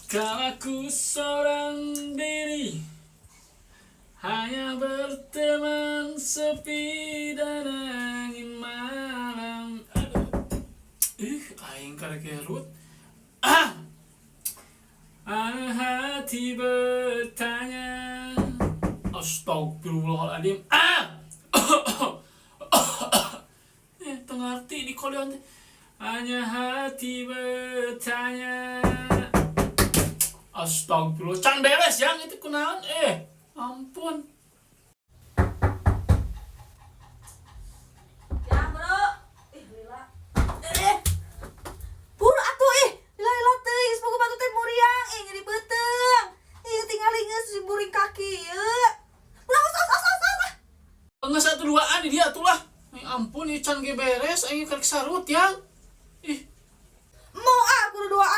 Kalau aku seorang diri, hanya berteman sepi dan angin malam. Aing kada kerut. Ada hati bertanya. Astagfirullahaladzim. Tengah arti di koleon. Hanya hati bertanya. Astagfirullah, can beres yang itu kunaon ampun. Ya bro, lila. Pur atuh lila teuing semoga batu teh muriang nyeri beuteung. Tinggal geus buring kaki ieu. Ulah os. Enggak satu duaan di dia atulah. Ampun, can ge beres aing karek sarut yang. Mau kudu duaan